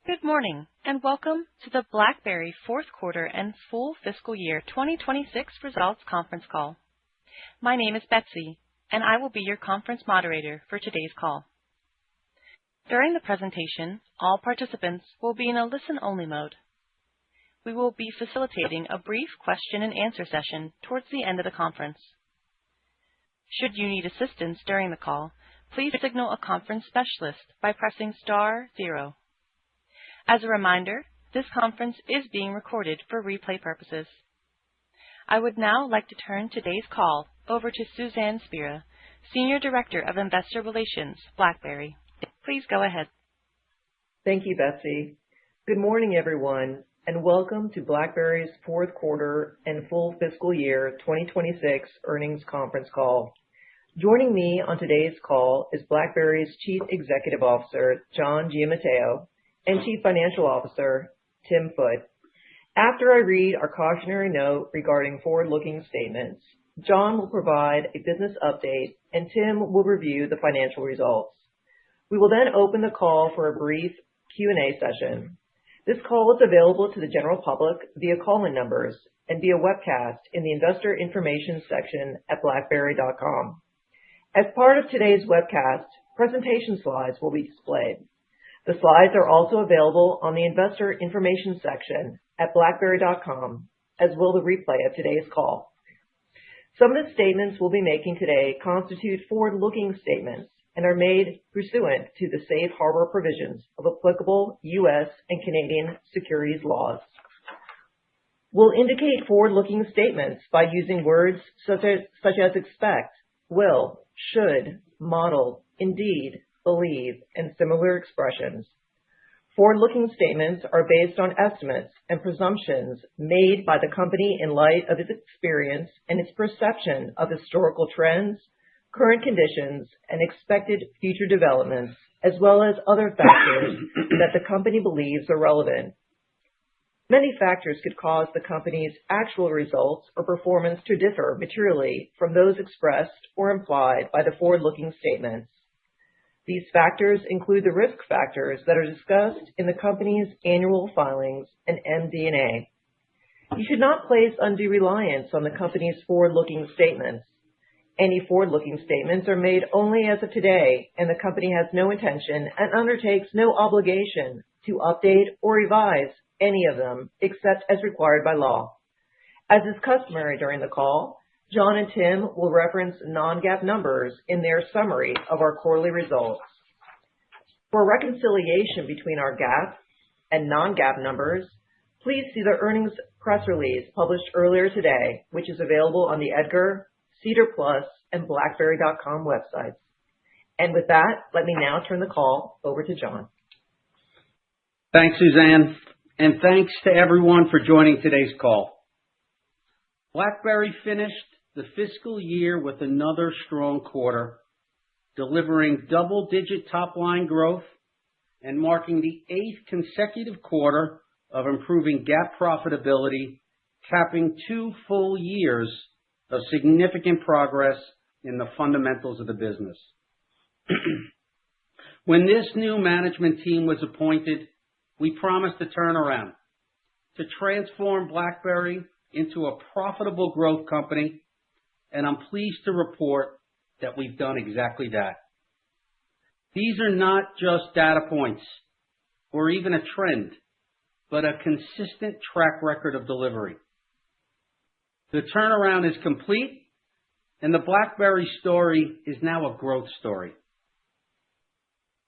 Good morning, and welcome to the BlackBerry fourth quarter and full fiscal year 2026 results conference call. My name is Betsy, and I will be your conference moderator for today's call. During the presentation, all participants will be in a listen-only mode. We will be facilitating a brief question and answer session towards the end of the conference. Should you need assistance during the call, please signal a conference specialist by pressing star 0. As a reminder, this conference is being recorded for replay purposes. I would now like to turn today's call over to Suzanne Spira, Senior Director of Investor Relations, BlackBerry. Please go ahead. Thank you, Betsy. Good morning, everyone, and welcome to BlackBerry's fourth quarter and full fiscal year 2026 earnings conference call. Joining me on today's call is BlackBerry's Chief Executive Officer, John Giamatteo, and Chief Financial Officer, Tim Foote. After I read our cautionary note regarding forward-looking statements, John will provide a business update and Tim will review the financial results. We will then open the call for a brief Q&A session. This call is available to the general public via call-in numbers and via webcast in the investor information section at blackberry.com. As part of today's webcast, presentation slides will be displayed. The slides are also available on the investor information section at blackberry.com, as will the replay of today's call. Some of the statements we'll be making today constitute forward-looking statements and are made pursuant to the safe harbor provisions of applicable U.S. and Canadian securities laws. We'll indicate forward-looking statements by using words such as expect, will, should, model, indeed, believe, and similar expressions. Forward-looking statements are based on estimates and presumptions made by the company in light of its experience and its perception of historical trends, current conditions, and expected future developments, as well as other factors that the company believes are relevant. Many factors could cause the company's actual results or performance to differ materially from those expressed or implied by the forward-looking statements. These factors include the risk factors that are discussed in the company's annual filings and MD&A. You should not place undue reliance on the company's forward-looking statements. Any forward-looking statements are made only as of today, and the company has no intention and undertakes no obligation to update or revise any of them except as required by law. As is customary during the call, John and Tim will reference non-GAAP numbers in their summary of our quarterly results. For reconciliation between our GAAP and non-GAAP numbers, please see the earnings press release published earlier today, which is available on the EDGAR, Cedar Plus, and blackberry.com websites. And with that, let me now turn the call over to John. Thanks, Suzanne, and thanks to everyone for joining today's call. BlackBerry finished the fiscal year with another strong quarter, delivering double-digit top-line growth and marking the 8th consecutive quarter of improving GAAP profitability, capping 2 full years of significant progress in the fundamentals of the business. When this new management team was appointed, we promised to turn around, to transform BlackBerry into a profitable growth company, and I'm pleased to report that we've done exactly that. These are not just data points or even a trend, but a consistent track record of delivery. The turnaround is complete, and the BlackBerry story is now a growth story.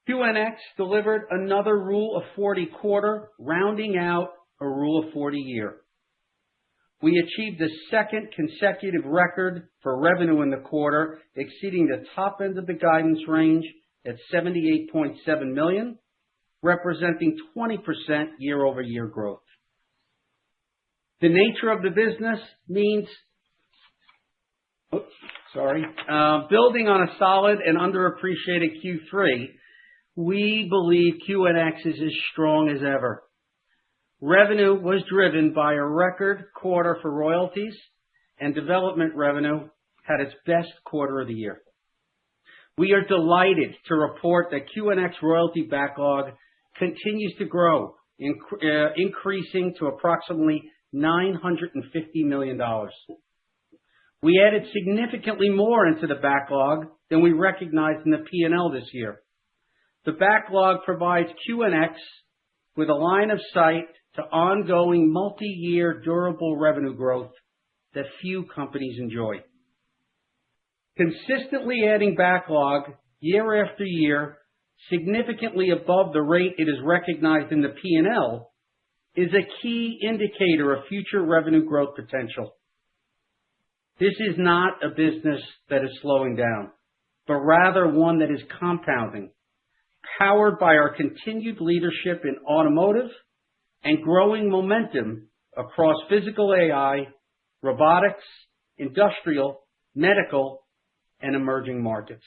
QNX delivered another Rule of 40 quarter, rounding out a Rule of 40 year. We achieved the 2nd consecutive record for revenue in the quarter, exceeding the top end of the guidance range at $78.7 million, representing 20% year-over-year growth. The nature of the business means, building on a solid and underappreciated Q3, we believe QNX is as strong as ever. Revenue was driven by a record quarter for royalties, and development revenue had its best quarter of the year. We are delighted to report that QNX royalty backlog continues to grow, increasing to approximately $950 million. We added significantly more into the backlog than we recognized in the P&L this year. The backlog provides QNX with a line of sight to ongoing multi-year durable revenue growth that few companies enjoy. Consistently adding backlog year after year, significantly above the rate it is recognized in the P&L, is a key indicator of future revenue growth potential. This is not a business that is slowing down, but rather one that is compounding, powered by our continued leadership in automotive and growing momentum across physical AI, robotics, industrial, medical, and emerging markets.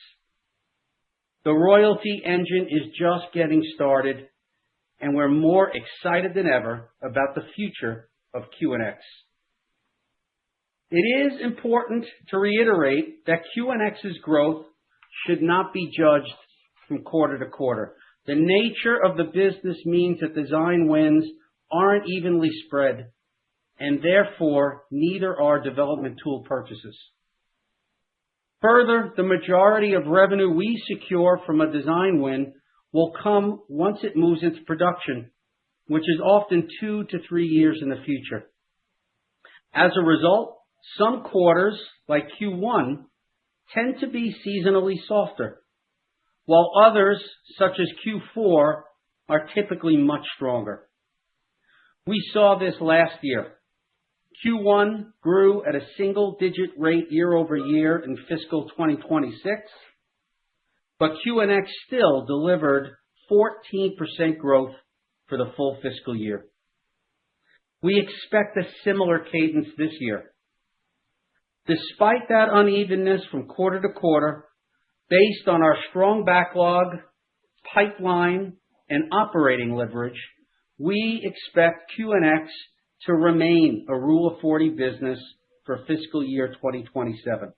The royalty engine is just getting started, and we're more excited than ever about the future of QNX. It is important to reiterate that QNX's growth should not be judged from quarter to quarter. The nature of the business means that design wins aren't evenly spread, and therefore neither are development tool purchases. Further, the majority of revenue we secure from a design win will come once it moves into production, which is often 2 to 3 years in the future. As a result, some quarters, like Q1, tend to be seasonally softer, while others, such as Q4, are typically much stronger. We saw this last year. Q1 grew at a single-digit rate year over year in fiscal 2026, but QNX still delivered 14% growth for the full fiscal year. We expect a similar cadence this year. Despite that unevenness from quarter to quarter, based on our strong backlog, pipeline, and operating leverage, we expect QNX to remain a Rule of 40 business for fiscal year 2027.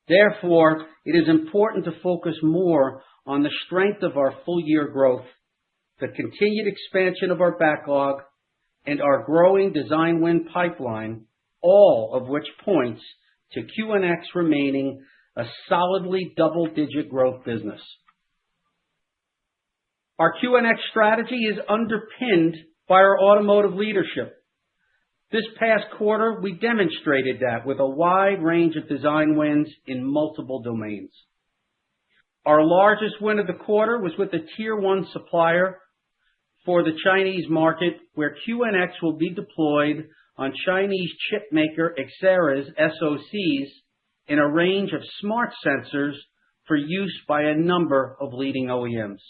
Therefore, it is important to focus more on the strength of our full-year growth, the continued expansion of our backlog, and our growing design win pipeline, all of which points to QNX remaining a solidly double-digit growth business. Our QNX strategy is underpinned by our automotive leadership. This past quarter, we demonstrated that with a wide range of design wins in multiple domains. Our largest win of the quarter was with a Tier 1 supplier for the Chinese market, where QNX will be deployed on Chinese chipmaker Xcerra's SoCs in a range of smart sensors for use by a number of leading OEMs.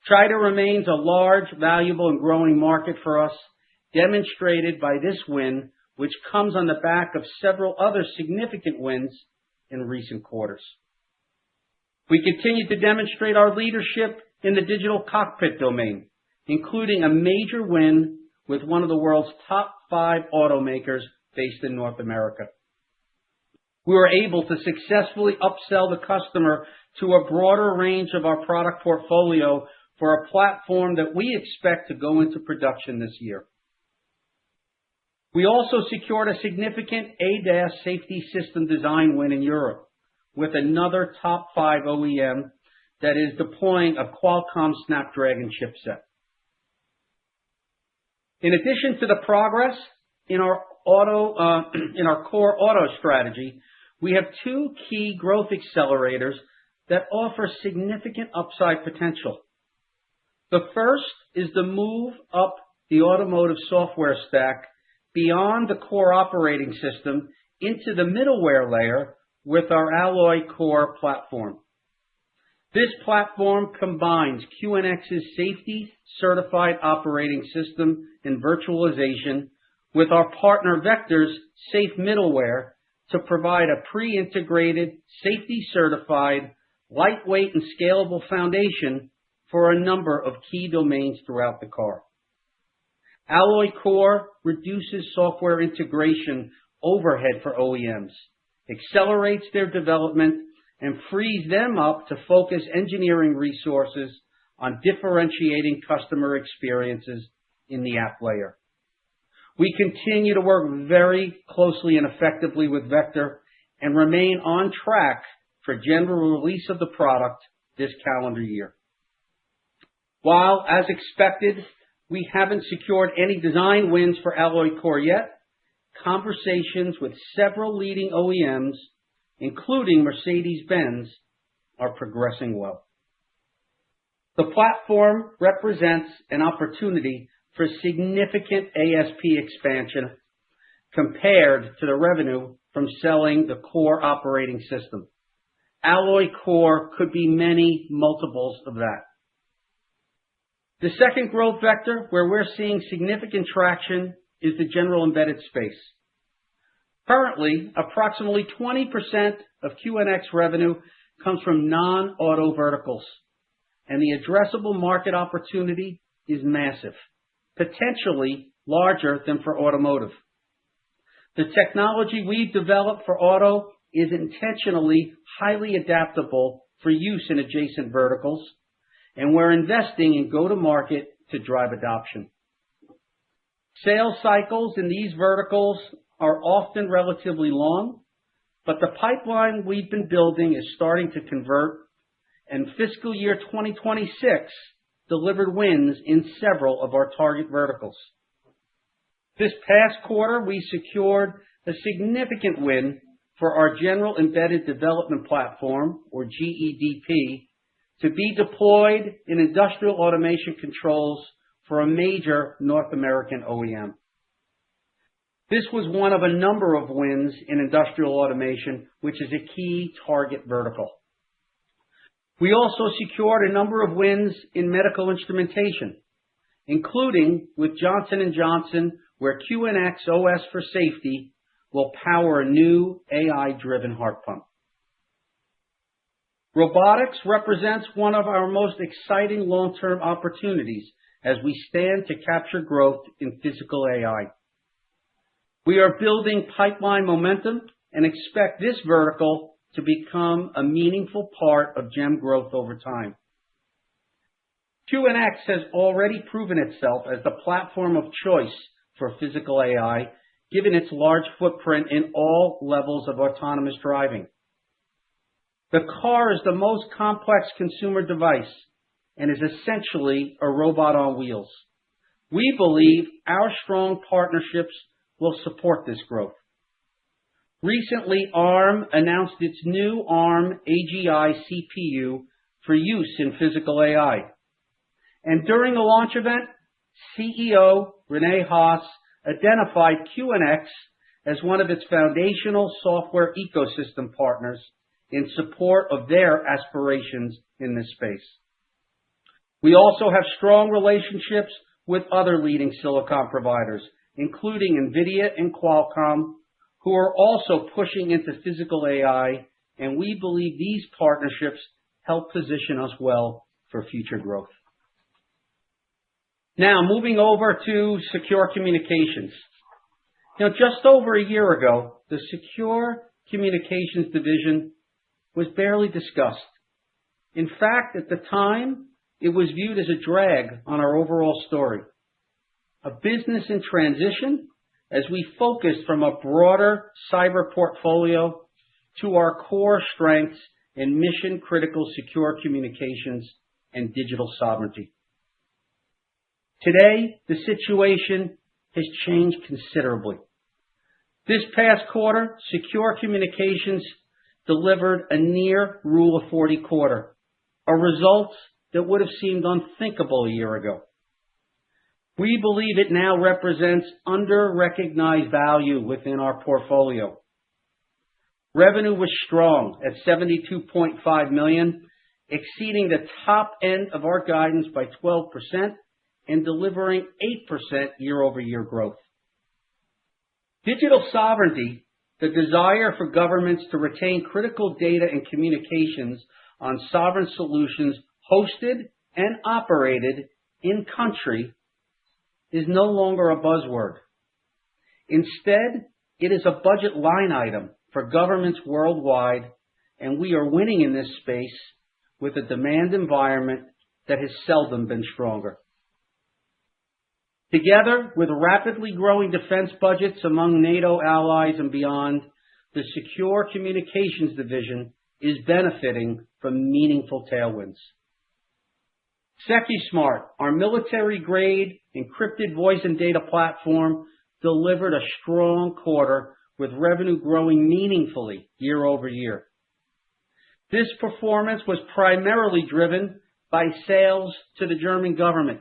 China remains a large, valuable, and growing market for us, demonstrated by this win, which comes on the back of several other significant wins in recent quarters. We continue to demonstrate our leadership in the digital cockpit domain, including a major win with one of the world's top 5 automakers based in North America. We were able to successfully upsell the customer to a broader range of our product portfolio for a platform that we expect to go into production this year. We also secured a significant ADAS safety system design win in Europe with another top 5 OEM that is deploying a Qualcomm Snapdragon chipset. In addition to the progress in our core auto strategy, we have 2 key growth accelerators that offer significant upside potential. The first is the move up the automotive software stack beyond the core operating system into the middleware layer with our Alloy Core platform. This platform combines QNX's safety certified operating system and virtualization with our partner Vector's safe middleware to provide a pre-integrated, safety certified, lightweight, and scalable foundation for a number of key domains throughout the car. Alloy Core reduces software integration overhead for OEMs, accelerates their development, and frees them up to focus engineering resources on differentiating customer experiences in the app layer. We continue to work very closely and effectively with Vector and remain on track for general release of the product this calendar year. While, as expected, we haven't secured any design wins for Alloy Core yet, conversations with several leading OEMs, including Mercedes-Benz, are progressing well. The platform represents an opportunity for significant ASP expansion compared to the revenue from selling the core operating system. Alloy Core could be many multiples of that. The second growth vector where we're seeing significant traction is the general embedded space. Currently, approximately 20% of QNX revenue comes from non-auto verticals, and the addressable market opportunity is massive, potentially larger than for automotive. The technology we've developed for auto is intentionally highly adaptable for use in adjacent verticals, and we're investing in go-to-market to drive adoption. Sales cycles in these verticals are often relatively long, but the pipeline we've been building is starting to convert, and fiscal year 2026 delivered wins in several of our target verticals. This past quarter, we secured a significant win for our General Embedded Development Platform, or GEDP, to be deployed in industrial automation controls for a major North American OEM. This was one of a number of wins in industrial automation, which is a key target vertical. We also secured a number of wins in medical instrumentation, including with Johnson & Johnson, where QNX OS for safety will power a new AI-driven heart pump. Robotics represents one of our most exciting long-term opportunities as we stand to capture growth in physical AI. We are building pipeline momentum and expect this vertical to become a meaningful part of GEM growth over time. QNX has already proven itself as the platform of choice for physical AI, given its large footprint in all levels of autonomous driving. The car is the most complex consumer device and is essentially a robot on wheels. We believe our strong partnerships will support this growth. Recently, ARM announced its new ARM AGI CPU for use in physical AI. And during the launch event, CEO Rene Haas identified QNX as one of its foundational software ecosystem partners in support of their aspirations in this space. We also have strong relationships with other leading silicon providers, including NVIDIA and Qualcomm, who are also pushing into physical AI, and we believe these partnerships help position us well for future growth. Now, moving over to secure communications. Just over a year ago, the secure communications division was barely discussed. In fact, at the time, it was viewed as a drag on our overall story. A business in transition as we focused from a broader cyber portfolio to our core strengths in mission-critical secure communications and digital sovereignty. Today, the situation has changed considerably. This past quarter, secure communications delivered a near Rule of 40 quarter, a result that would have seemed unthinkable a year ago. We believe it now represents under-recognized value within our portfolio. Revenue was strong at $72.5 million, exceeding the top end of our guidance by 12% and delivering 8% year-over-year growth. Digital sovereignty, the desire for governments to retain critical data and communications on sovereign solutions hosted and operated in country, is no longer a buzzword. Instead, it is a budget line item for governments worldwide, and we are winning in this space with a demand environment that has seldom been stronger. Together with rapidly growing defense budgets among NATO allies and beyond, the Secure Communications Division is benefiting from meaningful tailwinds. SecuSmart, our military-grade encrypted voice and data platform, delivered a strong quarter with revenue growing meaningfully year over year. This performance was primarily driven by sales to the German government,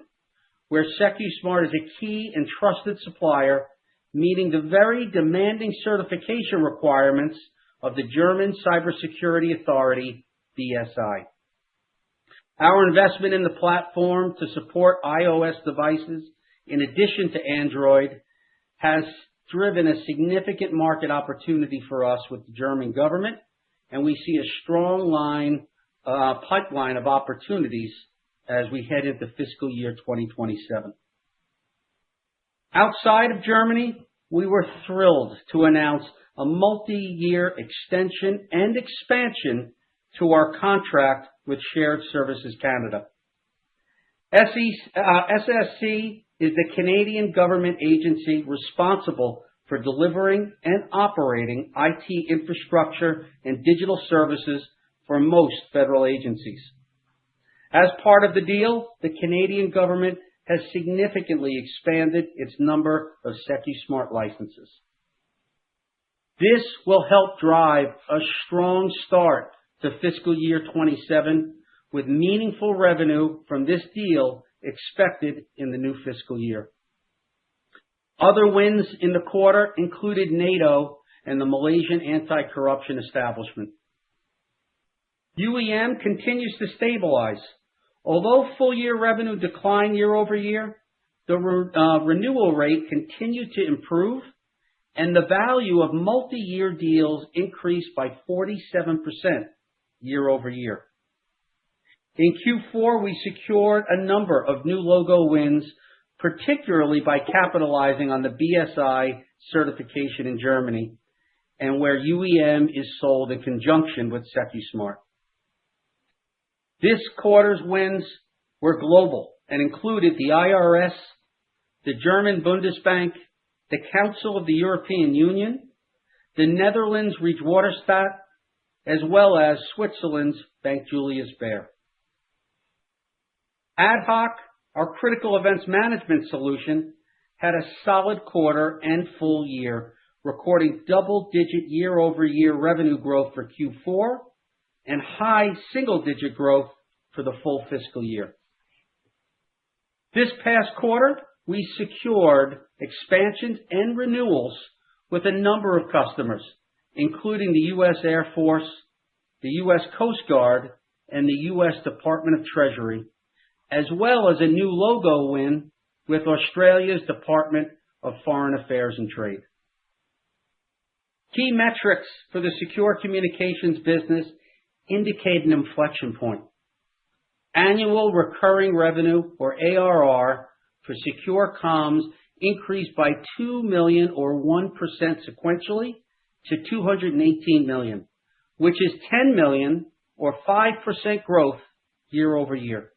where SecuSmart is a key and trusted supplier, meeting the very demanding certification requirements of the German Cybersecurity Authority, BSI. Our investment in the platform to support iOS devices, in addition to Android, has driven a significant market opportunity for us with the German government, and we see a strong pipeline of opportunities as we head into fiscal year 2027. Outside of Germany, we were thrilled to announce a multi-year extension and expansion to our contract with Shared Services Canada. SSC is the Canadian government agency responsible for delivering and operating IT infrastructure and digital services for most federal agencies. As part of the deal, the Canadian government has significantly expanded its number of SecuSmart licenses. This will help drive a strong start to fiscal year 27, with meaningful revenue from this deal expected in the new fiscal year. Other wins in the quarter included NATO and the Malaysian Anti-Corruption Establishment. UEM continues to stabilize. Although full-year revenue declined year over year, the renewal rate continued to improve, and the value of multi-year deals increased by 47% year over year. In Q4, we secured a number of new logo wins, particularly by capitalizing on the BSI certification in Germany, and where UEM is sold in conjunction with SecuSmart. This quarter's wins were global and included the IRS, the German Bundesbank, the Council of the European Union, the Netherlands Rijkswaterstaat, as well as Switzerland's Bank Julius Baer. Ad hoc, our critical events management solution, had a solid quarter and full year, recording double-digit year-over-year revenue growth for Q4 and high single-digit growth for the full fiscal year. This past quarter, we secured expansions and renewals with a number of customers, including the U.S. Air Force, the U.S. Coast Guard, and the U.S. Department of Treasury, as well as a new logo win with Australia's Department of Foreign Affairs and Trade. Key metrics for the Secure Communications business indicate an inflection point. Annual recurring revenue, or ARR, for Secure Comms increased by $2 million or 1% sequentially to $218 million, which is $10 million or 5% growth year over year.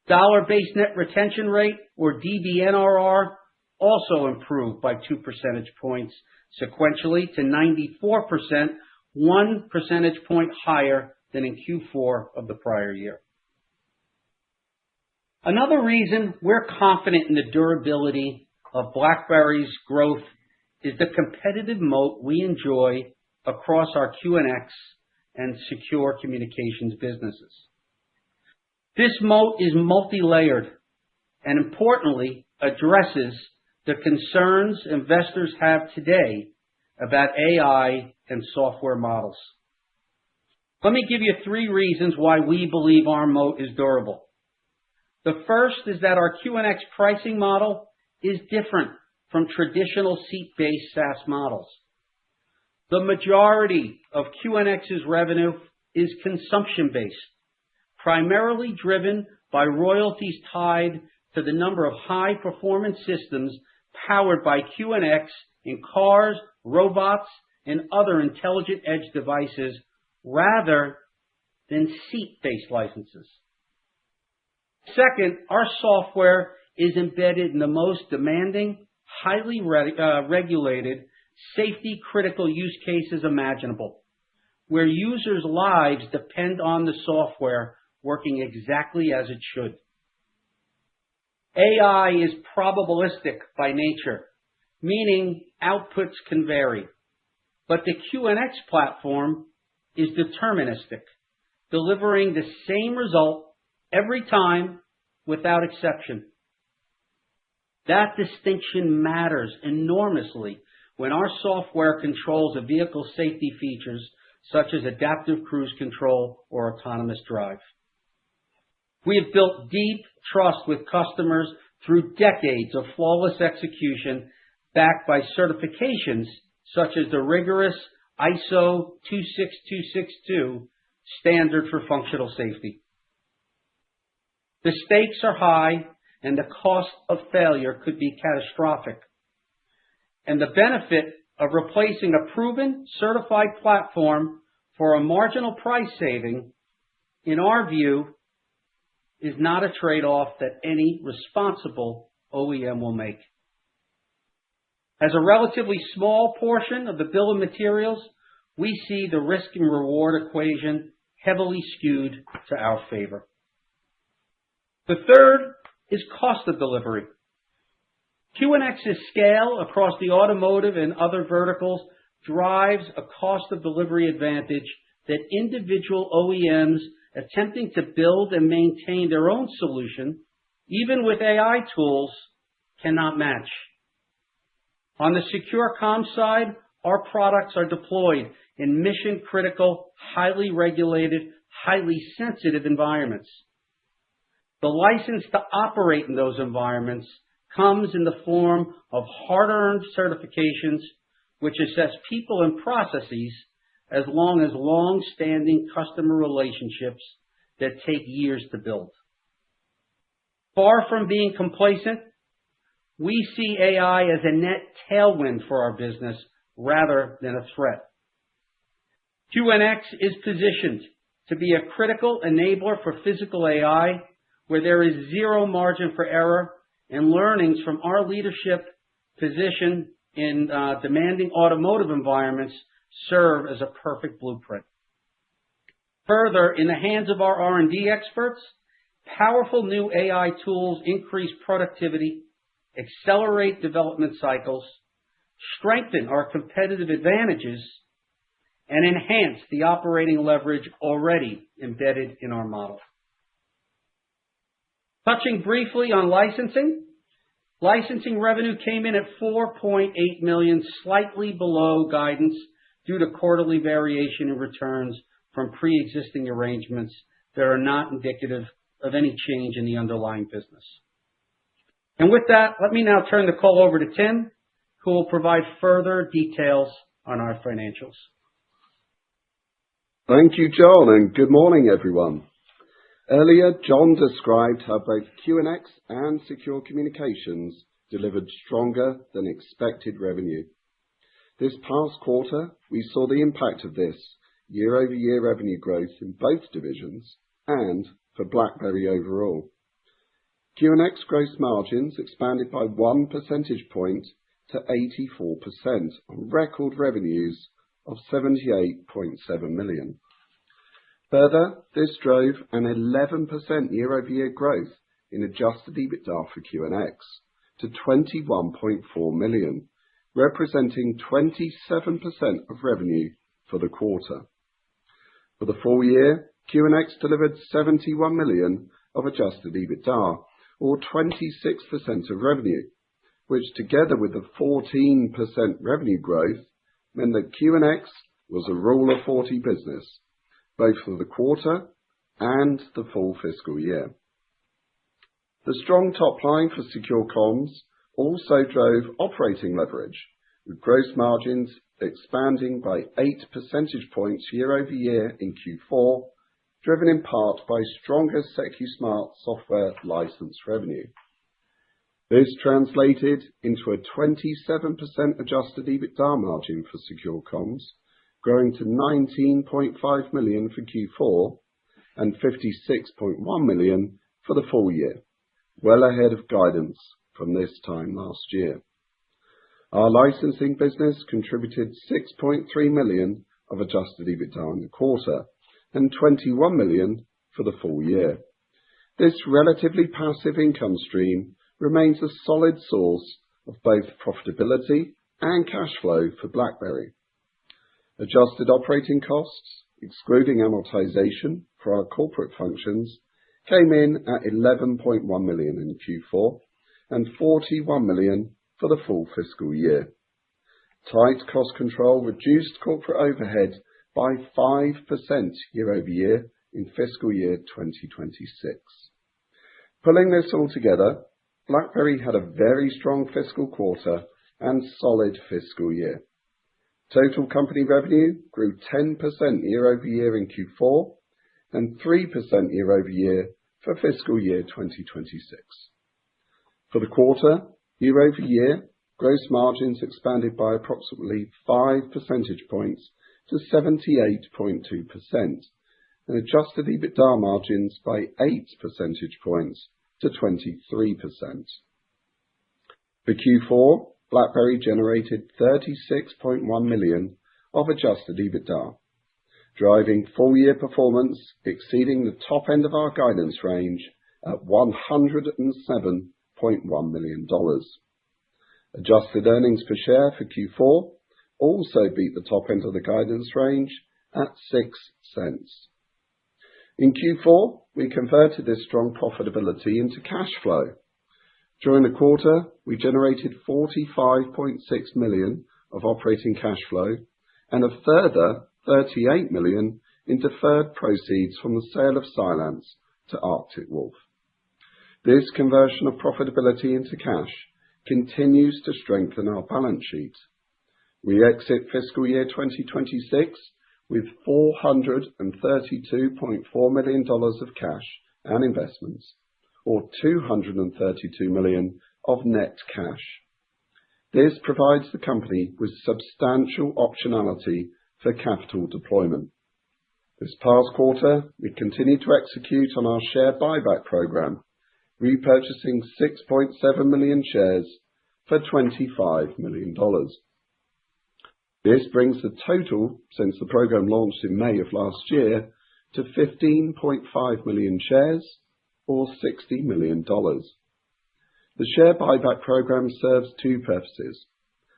Dollar-based net retention rate, or DBNRR, also improved by 2 percentage points sequentially to 94%, 1 percentage point higher than in Q4 of the prior year. Another reason we're confident in the durability of BlackBerry's growth is the competitive moat we enjoy across our QNX and Secure Communications businesses. This moat is multi-layered and importantly addresses the concerns investors have today about AI and software models. Let me give you 3 reasons why we believe our moat is durable. The first is that our QNX pricing model is different from traditional seat-based SaaS models. The majority of QNX's revenue is consumption-based, primarily driven by royalties tied to the number of high-performance systems powered by QNX in cars, robots, and other intelligent edge devices rather than seat-based licenses. Second, our software is embedded in the most demanding, highly regulated, safety-critical use cases imaginable, where users' lives depend on the software working exactly as it should. AI is probabilistic by nature, meaning outputs can vary. But the QNX platform is deterministic, delivering the same result every time without exception. That distinction matters enormously when our software controls a vehicle's safety features such as adaptive cruise control or autonomous drive. We have built deep trust with customers through decades of flawless execution backed by certifications such as the rigorous ISO 26262 standard for functional safety. The stakes are high and the cost of failure could be catastrophic. And the benefit of replacing a proven, certified platform for a marginal price saving, in our view, is not a trade-off that any responsible OEM will make. As a relatively small portion of the bill of materials, we see the risk and reward equation heavily skewed to our favor. The third is cost of delivery. QNX's scale across the automotive and other verticals drives a cost of delivery advantage that individual OEMs attempting to build and maintain their own solution, even with AI tools, cannot match. On the secure comms side, our products are deployed in mission-critical, highly regulated, highly sensitive environments. The license to operate in those environments comes in the form of hard-earned certifications which assess people and processes as long as long-standing customer relationships that take years to build. Far from being complacent, we see AI as a net tailwind for our business rather than a threat. QNX is positioned to be a critical enabler for physical AI, where there is zero margin for error, and learnings from our leadership position in demanding automotive environments serve as a perfect blueprint. Further, in the hands of our R&D experts, powerful new AI tools increase productivity, accelerate development cycles, strengthen our competitive advantages, and enhance the operating leverage already embedded in our model. Touching briefly on licensing revenue came in at $4.8 million, slightly below guidance due to quarterly variation in returns from pre-existing arrangements that are not indicative of any change in the underlying business. And with that, let me now turn the call over to Tim, who will provide further details on our financials. Thank you, John, and good morning, everyone. Earlier, John described how both QNX and Secure Communications delivered stronger than expected revenue. This past quarter, we saw the impact of this year-over-year revenue growth in both divisions and for BlackBerry overall. QNX gross margins expanded by 1 percentage point to 84% on record revenues of $78.7 million. Further, this drove an 11% year-over-year growth in adjusted EBITDA for QNX to $21.4 million, representing 27% of revenue for the quarter. For the full year, QNX delivered $71 million of adjusted EBITDA, or 26% of revenue, which together with the 14% revenue growth meant that QNX was a Rule of 40 business, both for the quarter and the full fiscal year. The strong top line for Secure Comms also drove operating leverage, with gross margins expanding by 8 percentage points year-over-year in Q4, driven in part by stronger SecuSmart software license revenue. This translated into a 27% adjusted EBITDA margin for Secure Comms, growing to $19.5 million for Q4 and $56.1 million for the full year, well ahead of guidance from this time last year. Our licensing business contributed $6.3 million of adjusted EBITDA in the quarter and $21 million for the full year. This relatively passive income stream remains a solid source of both profitability and cash flow for BlackBerry. Adjusted operating costs, excluding amortization for our corporate functions, came in at $11.1 million in Q4 and $41 million for the full fiscal year. Tight cost control reduced corporate overhead by 5% year-over-year in fiscal year 2026. Pulling this all together, BlackBerry had a very strong fiscal quarter and solid fiscal year. Total company revenue grew 10% year-over-year in Q4 and 3% year-over-year for fiscal year 2026. For the quarter, year-over-year, gross margins expanded by approximately 5 percentage points to 78.2%, and adjusted EBITDA margins by 8 percentage points to 23%. For Q4, BlackBerry generated $36.1 million of adjusted EBITDA, driving full-year performance exceeding the top end of our guidance range at $107.1 million. Adjusted earnings per share for Q4 also beat the top end of the guidance range at 6 cents. In Q4, we converted this strong profitability into cash flow. During the quarter, we generated $45.6 million of operating cash flow and a further $38 million in deferred proceeds from the sale of Cylance to Arctic Wolf. This conversion of profitability into cash continues to strengthen our balance sheet. We exit fiscal year 2026 with $432.4 million of cash and investments, or $232 million of net cash. This provides the company with substantial optionality for capital deployment. This past quarter, we continued to execute on our share buyback program, repurchasing 6.7 million shares for $25 million. This brings the total since the program launched in May of last year to 15.5 million shares, or $60 million. The share buyback program serves two purposes: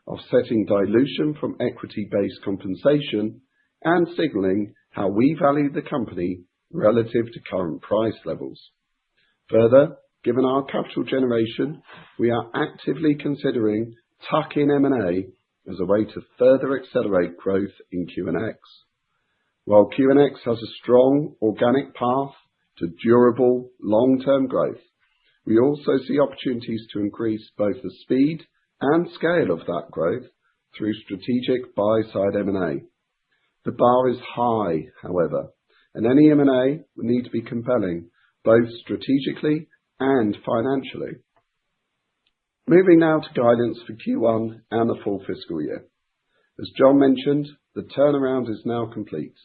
offsetting dilution from equity-based compensation and signaling how we value the company relative to current price levels. Further, given our capital generation, we are actively considering tuck-in M&A as a way to further accelerate growth in QNX. While QNX has a strong organic path to durable long-term growth, we also see opportunities to increase both the speed and scale of that growth through strategic buy-side M&A. The bar is high, however, and any M&A will need to be compelling both strategically and financially. Moving now to guidance for Q1 and the full fiscal year. As John mentioned, the turnaround is now complete.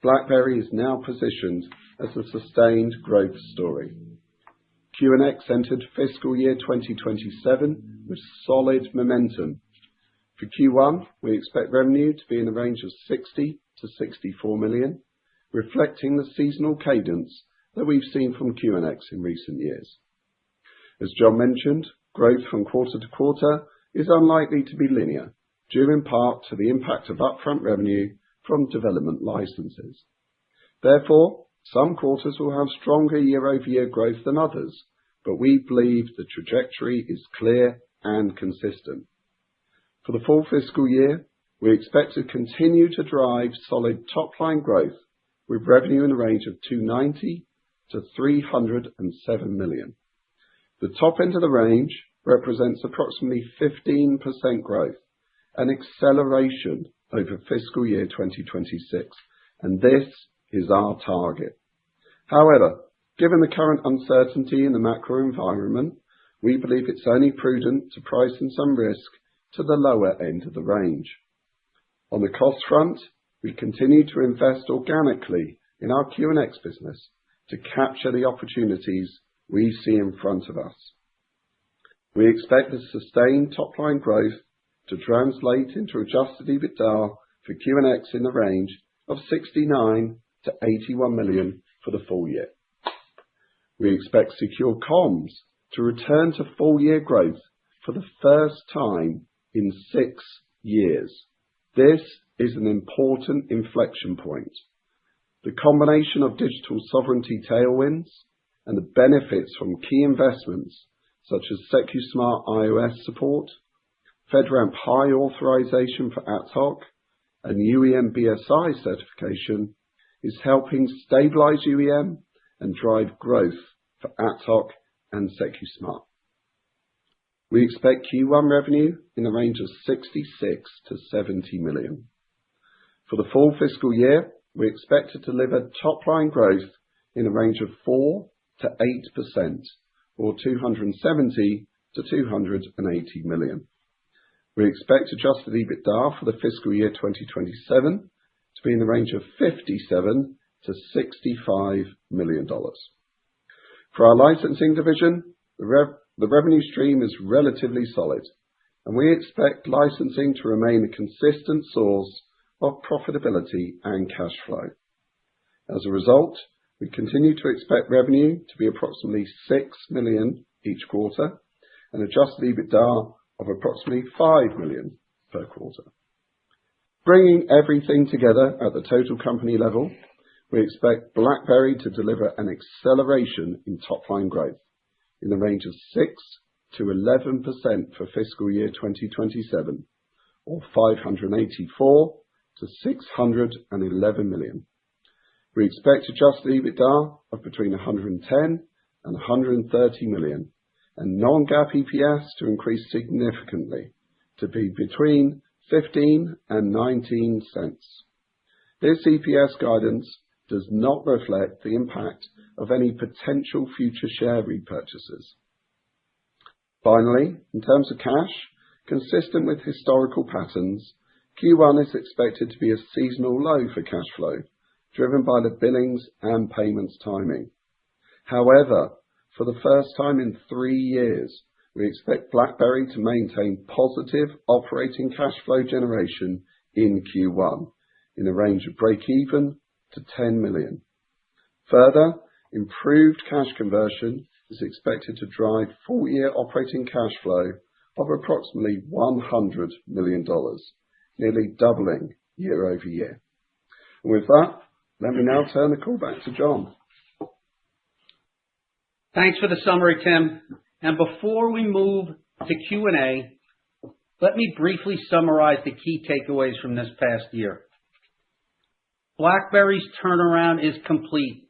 BlackBerry is now positioned as a sustained growth story. QNX entered fiscal year 2027 with solid momentum. For Q1, we expect revenue to be in the range of $60 to $64 million, reflecting the seasonal cadence that we've seen from QNX in recent years. As John mentioned, growth from quarter to quarter is unlikely to be linear, due in part to the impact of upfront revenue from development licenses. Therefore, some quarters will have stronger year-over-year growth than others, but we believe the trajectory is clear and consistent. For the full fiscal year, we expect to continue to drive solid top-line growth with revenue in the range of $290 to $307 million. The top end of the range represents approximately 15% growth, an acceleration over fiscal year 2026, and this is our target. However, given the current uncertainty in the macro environment, we believe it's only prudent to price in some risk to the lower end of the range. On the cost front, we continue to invest organically in our QNX business to capture the opportunities we see in front of us. We expect the sustained top-line growth to translate into adjusted EBITDA for QNX in the range of 69 to 81 million for the full year. We expect Secure Comms to return to full-year growth for the first time in 6 years. This is an important inflection point. The combination of digital sovereignty tailwinds and the benefits from key investments such as SecuSmart iOS support, FedRAMP High authorization for AtHoc, and UEM BSI certification is helping stabilize UEM and drive growth for AtHoc and SecuSmart. We expect Q1 revenue in the range of 66 to 70 million. For the full fiscal year, we expect to deliver top-line growth in the range of 4 to 8%, or 270 to 280 million. We expect adjusted EBITDA for the fiscal year 2027 to be in the range of 57 to 65 million dollars. For our licensing division, the revenue stream is relatively solid, and we expect licensing to remain a consistent source of profitability and cash flow. As a result, we continue to expect revenue to be approximately 6 million each quarter and adjusted EBITDA of approximately 5 million per quarter. Bringing everything together at the total company level, we expect BlackBerry to deliver an acceleration in top-line growth in the range of 6 to 11% for fiscal year 2027, or 584 to 611 million. We expect adjusted EBITDA of between 110 and 130 million, and non-GAAP EPS to increase significantly to be between 15 and 19 cents. This EPS guidance does not reflect the impact of any potential future share repurchases. Finally, in terms of cash, consistent with historical patterns, Q1 is expected to be a seasonal low for cash flow, driven by the billings and payments timing. However, for the first time in 3 years, we expect BlackBerry to maintain positive operating cash flow generation in Q1 in the range of break-even to 10 million. Further, improved cash conversion is expected to drive full-year operating cash flow of approximately $100 million, nearly doubling year over year. And with that, let me now turn the call back to John. Thanks for the summary, Tim. And before we move to Q&A, let me briefly summarize the key takeaways from this past year. BlackBerry's turnaround is complete,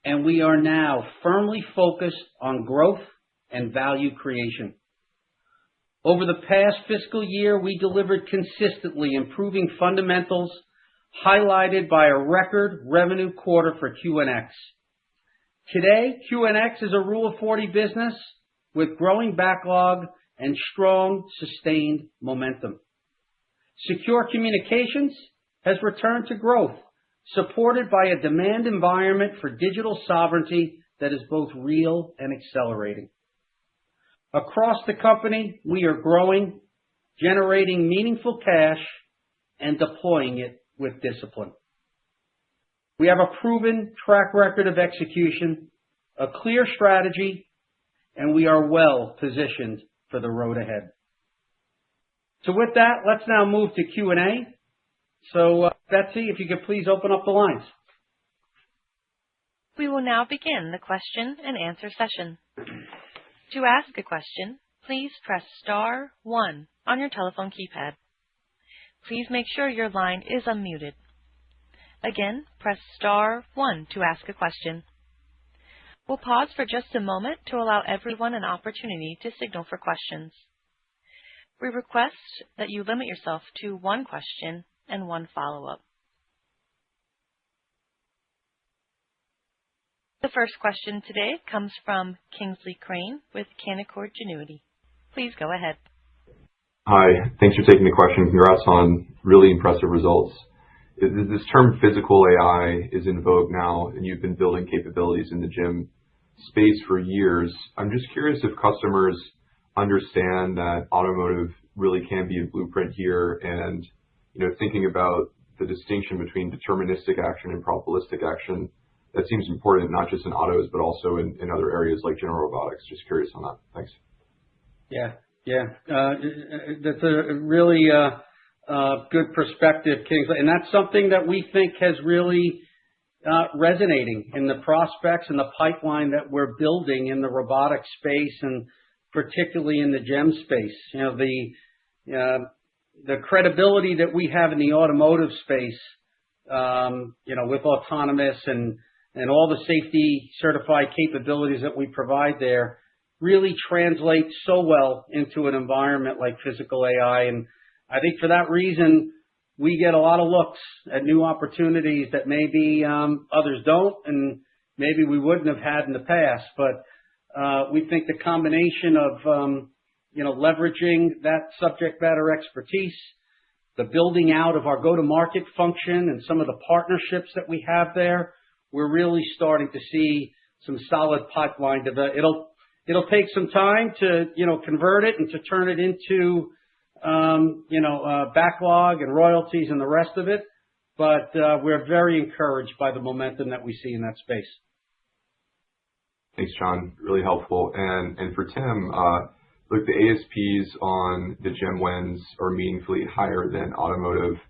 and we are now firmly focused on growth and value creation. Over the past fiscal year, we delivered consistently improving fundamentals, highlighted by a record revenue quarter for QNX. Today, QNX is a Rule of 40 business with growing backlog and strong, sustained momentum. Secure Communications has returned to growth, supported by a demand environment for digital sovereignty that is both real and accelerating. Across the company, we are growing, generating meaningful cash, and deploying it with discipline. We have a proven track record of execution, a clear strategy, and we are well positioned for the road ahead. So with that, let's now move to Q&A. So, Betsy, if you could please open up the lines. We will now begin the question and answer session. To ask a question, please press star 1 on your telephone keypad. Please make sure your line is unmuted. Again, press star 1 to ask a question. We'll pause for just a moment to allow everyone an opportunity to signal for questions. We request that you limit yourself to 1 question and 1 follow-up. The first question today comes from Kingsley Crane with Canaccord Genuity. Please go ahead. Hi, thanks for taking the question. Congrats on really impressive results. This term physical AI is in vogue now, and you've been building capabilities in the gym space for years. I'm just curious if customers understand that automotive really can be a blueprint here, and thinking about the distinction between deterministic action and probabilistic action, that seems important not just in autos but also in other areas like general robotics. Just curious on that. Thanks. Yeah. That's a really good perspective, Kingsley, and that's something that we think has really resonating in the prospects and the pipeline that we're building in the robotics space, and particularly in the GEM space. The credibility that we have in the automotive space, with autonomous and all the safety certified capabilities that we provide there, really translates so well into an environment like physical AI. And I think for that reason, we get a lot of looks at new opportunities that maybe others don't, and maybe we wouldn't have had in the past. But we think the combination of leveraging that subject matter expertise, the building out of our go-to-market function, and some of the partnerships that we have there, we're really starting to see some solid pipeline develop. It'll take some time to convert it and to turn it into backlog and royalties and the rest of it. But we're very encouraged by the momentum that we see in that space. Thanks, John. Really helpful. And for Tim, look, the ASPs on the GEM wins are meaningfully higher than automotive.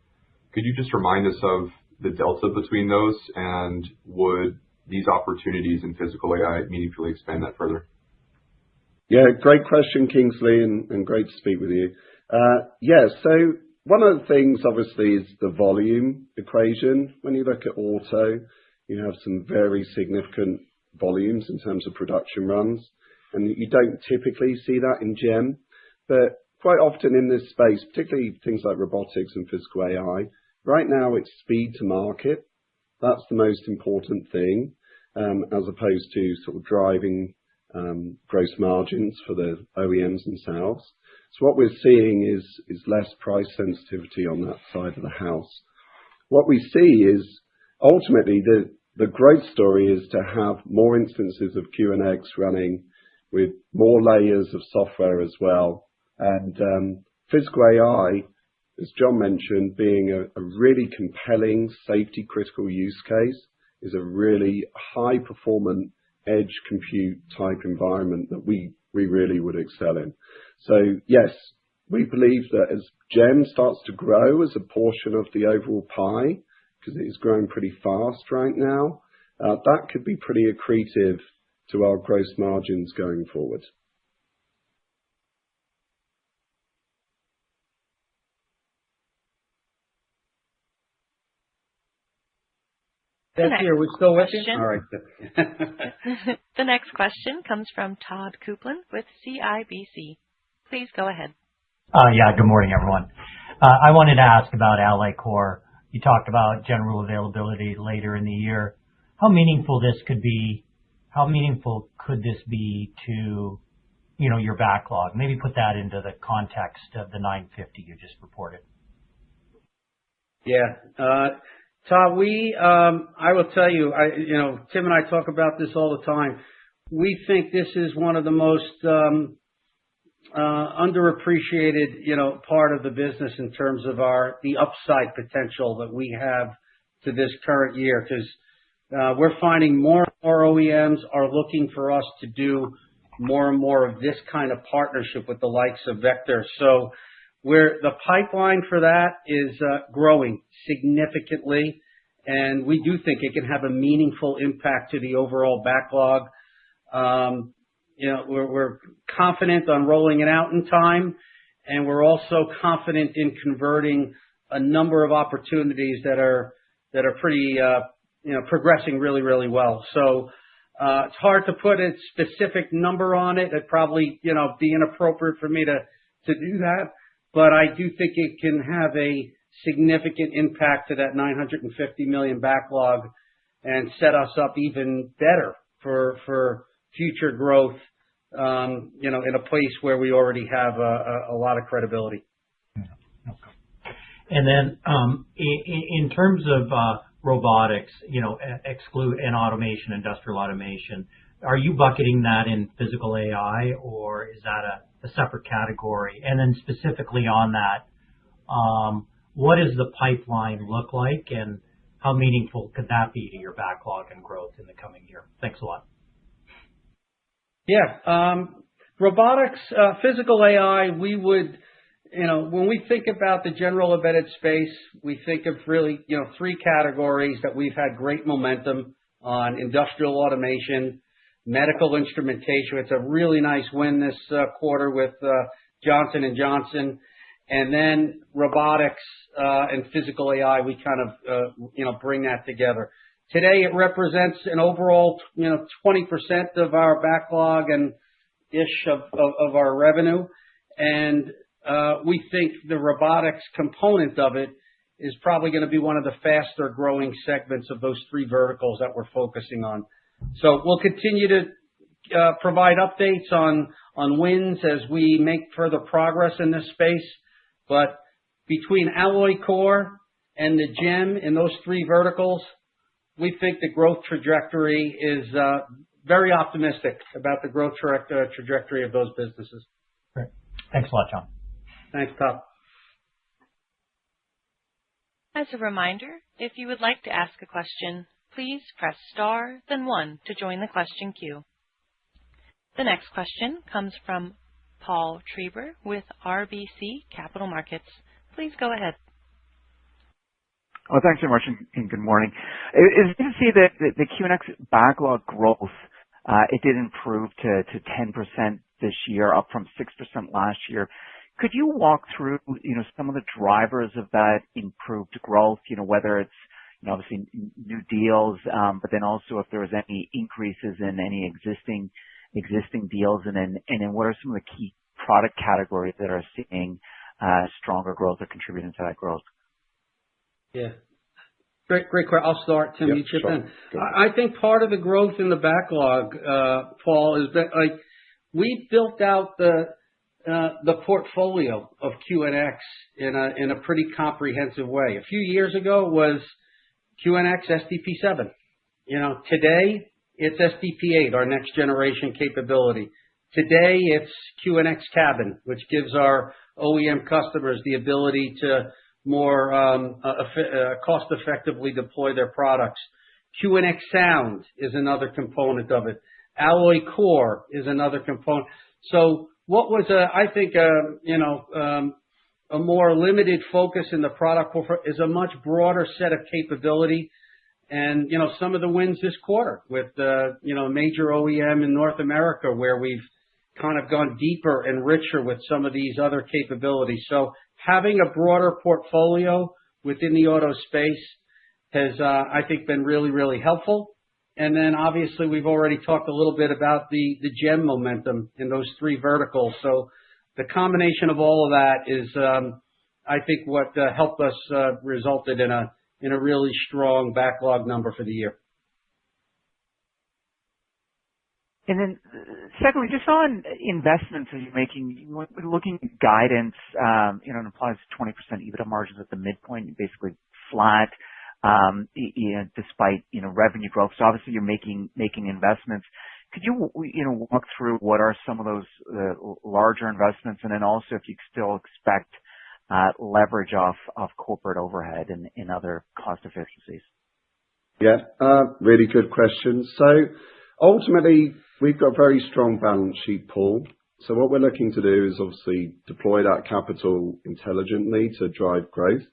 Could you just remind us of the delta between those, and would these opportunities in physical AI meaningfully expand that further? Yeah, great question, Kingsley, and great to speak with you. So one of the things, obviously, is the volume equation. When you look at auto, you have some very significant volumes in terms of production runs, and you don't typically see that in GEM. But quite often in this space, particularly things like robotics and physical AI, right now it's speed to market. That's the most important thing, as opposed to sort of driving gross margins for the OEMs themselves. So what we're seeing is less price sensitivity on that side of the house. What we see is ultimately the growth story is to have more instances of QNX running with more layers of software as well. And physical AI, as John mentioned, being a really compelling safety critical use case, is a really high performant edge compute type environment that we really would excel in. So yes, we believe that as GEM starts to grow as a portion of the overall pie, because it is growing pretty fast right now, that could be pretty accretive to our gross margins going forward. Betsy, are we still with you? Question. All right. The next question comes from Todd Coupland with CIBC. Please go ahead. Yeah, good morning, everyone. I wanted to ask about Alloy Core. You talked about general availability later in the year. How meaningful could this be to your backlog? Maybe put that into the context of the 950 you just reported. Yeah. Todd, I will tell you, Tim and I talk about this all the time. We think this is one of the most underappreciated, part of the business in terms of the upside potential that we have to this current year, because we're finding more and more OEMs are looking for us to do more and more of this kind of partnership with the likes of Vector. So the pipeline for that is growing significantly, and we do think it can have a meaningful impact to the overall backlog. We're confident on rolling it out in time, and we're also confident in converting a number of opportunities that are pretty progressing really, really well. So it's hard to put a specific number on it. It'd probably be inappropriate for me to do that. But I do think it can have a significant impact to that $950 million backlog and set us up even better for future growth, in a place where we already have a lot of credibility. Okay. And then in terms of robotics, exclude and automation, industrial automation, are you bucketing that in physical AI, or is that a separate category? And then specifically on that, what does the pipeline look like, and how meaningful could that be to your backlog and growth in the coming year? Thanks a lot. Yeah. Robotics, physical AI, we would, when we think about the general embedded space, we think of really, three categories that we've had great momentum on: industrial automation, medical instrumentation. It's a really nice win this quarter with Johnson & Johnson. And then robotics and physical AI, we kind of, bring that together. Today, it represents an overall, 20% of our backlog and ish of our revenue. And we think the robotics component of it is probably going to be one of the faster growing segments of those three verticals that we're focusing on. So we'll continue to provide updates on wins as we make further progress in this space. But between Alloy Core and the GEM in those three verticals, we think the growth trajectory is very optimistic about the growth trajectory of those businesses. Great. Thanks a lot, John. Thanks, Todd. As a reminder, if you would like to ask a question, please press star, then 1 to join the question queue. The next question comes from Paul Treiber with RBC Capital Markets. Please go ahead. Oh, thanks very much, and good morning. It's good to see that the QNX backlog growth, it did improve to 10% this year, up from 6% last year. Could you walk through, some of the drivers of that improved growth, whether it's, obviously new deals, but then also if there was any increases in any existing deals, and then what are some of the key product categories that are seeing stronger growth or contributing to that growth? Yeah. Great. I'll start, Tim. You chip in. Sure. I think part of the growth in the backlog, Paul, is that we built out the portfolio of QNX in a pretty comprehensive way. A few years ago it was QNX SDP7. Today it's SDP8, our next generation capability. Today it's QNX Cabin, which gives our OEM customers the ability to more cost effectively deploy their products. QNX Sound is another component of it. Alloy Core is another component. So what was I think a more limited focus in the product portfolio is a much broader set of capability. And some of the wins this quarter with major OEM in North America, where we've kind of gone deeper and richer with some of these other capabilities. So having a broader portfolio within the auto space has, I think, been really, really helpful. And then obviously we've already talked a little bit about the GEM momentum in those three verticals. So the combination of all of that is, I think, what helped us resulted in a really strong backlog number for the year. And then secondly, just on investments that you're making, looking at guidance, it implies 20% EBITDA margins at the midpoint, basically flat, despite, revenue growth. So obviously you're making investments. Could you, walk through what are some of those larger investments, and then also if you still expect leverage off corporate overhead and other cost efficiencies? Yeah, really good question. So ultimately, we've got a very strong balance sheet, Paul. So what we're looking to do is obviously deploy that capital intelligently to drive growth.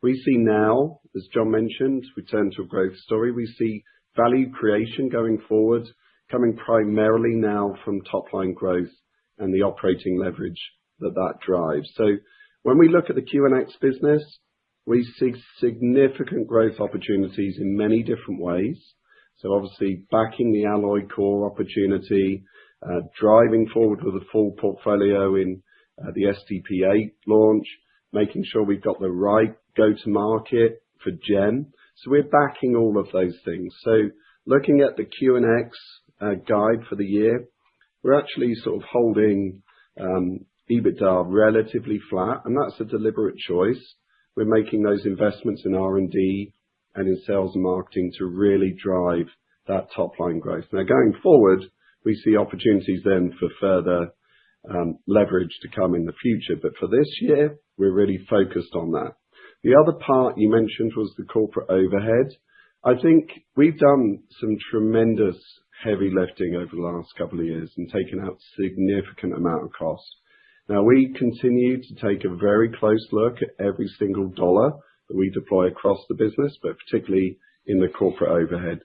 We see now, as John mentioned, we turn to a growth story. We see value creation going forward, coming primarily now from top line growth and the operating leverage that drives. So when we look at the QNX business, we see significant growth opportunities in many different ways. So obviously backing the Alloy Core opportunity, driving forward with a full portfolio in the SDP8 launch, making sure we've got the right go-to-market for GEM. So we're backing all of those things. So looking at the QNX guide for the year, we're actually sort of holding EBITDA relatively flat, and that's a deliberate choice. We're making those investments in R&D and in sales and marketing to really drive that top line growth. Now going forward, we see opportunities then for further leverage to come in the future. But for this year, we're really focused on that. The other part you mentioned was the corporate overhead. I think we've done some tremendous heavy lifting over the last couple of years and taken out significant amount of cost. Now, we continue to take a very close look at every single dollar that we deploy across the business, but particularly in the corporate overhead.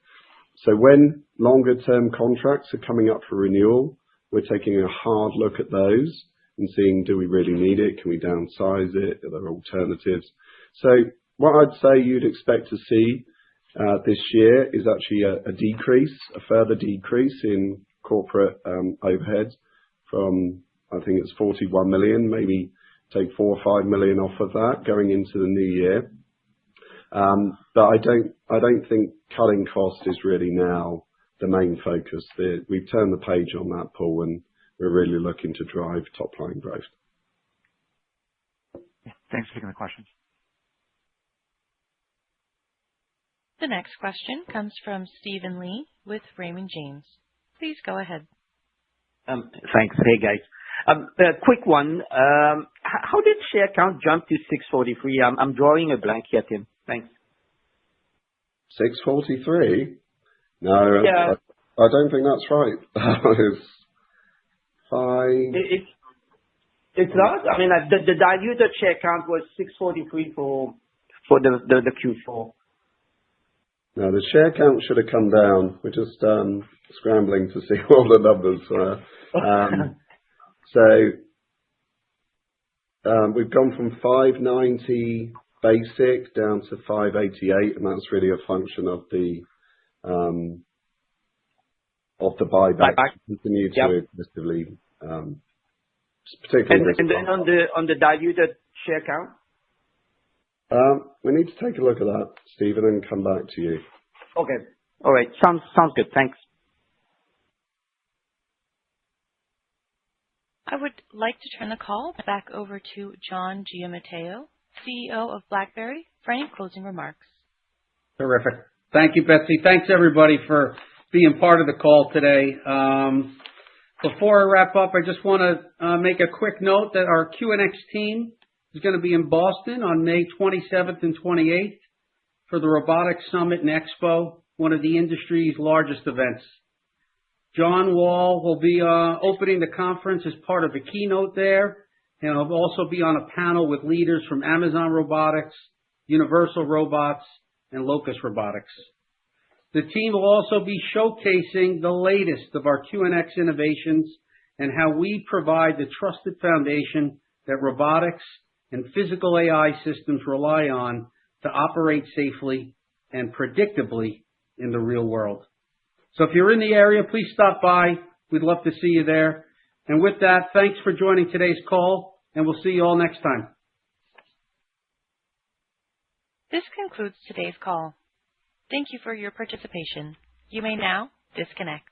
So when longer term contracts are coming up for renewal, we're taking a hard look at those and seeing, do we really need it? Can we downsize it? Are there alternatives? So what I'd say you'd expect to see this year is actually a further decrease in corporate overhead from, I think it's 41 million, maybe take 4 or 5 million off of that going into the new year. But I don't think cutting cost is really now the main focus. We've turned the page on that, Paul, and we're really looking to drive top line growth. Thanks for taking the questions. The next question comes from Stephen Lee with Raymond James. Please go ahead. Thanks. Hey, guys. A quick one. How did share count jump to 643? I'm drawing a blank here, Tim. Thanks. 643? No, Yeah. I don't think that's right. It's fine. It's not? I mean, the diluted share count was 643 for the Q4. No, the share count should have come down. We're just scrambling to see all the numbers. We've gone from 590 basic down to 588, and that's really a function of the buyback. Continue to aggressively, particularly. And then on the diluted share count? We need to take a look at that, Stephen, and come back to you. Okay. All right. Sounds good. Thanks. I would like to turn the call back over to John Giamatteo, CEO of BlackBerry, for any closing remarks. Terrific. Thank you, Betsy. Thanks, everybody, for being part of the call today. Before I wrap up, I just want to make a quick note that our QNX team is going to be in Boston on May 27th and 28th for the Robotics Summit and Expo, one of the industry's largest events. John Wall will be opening the conference as part of a keynote there, and he'll also be on a panel with leaders from Amazon Robotics, Universal Robots, and Locus Robotics. The team will also be showcasing the latest of our QNX innovations and how we provide the trusted foundation that robotics and physical AI systems rely on to operate safely and predictably in the real world. So if you're in the area, please stop by. We'd love to see you there. And with that, thanks for joining today's call, and we'll see you all next time. This concludes today's call. Thank you for your participation. You may now disconnect.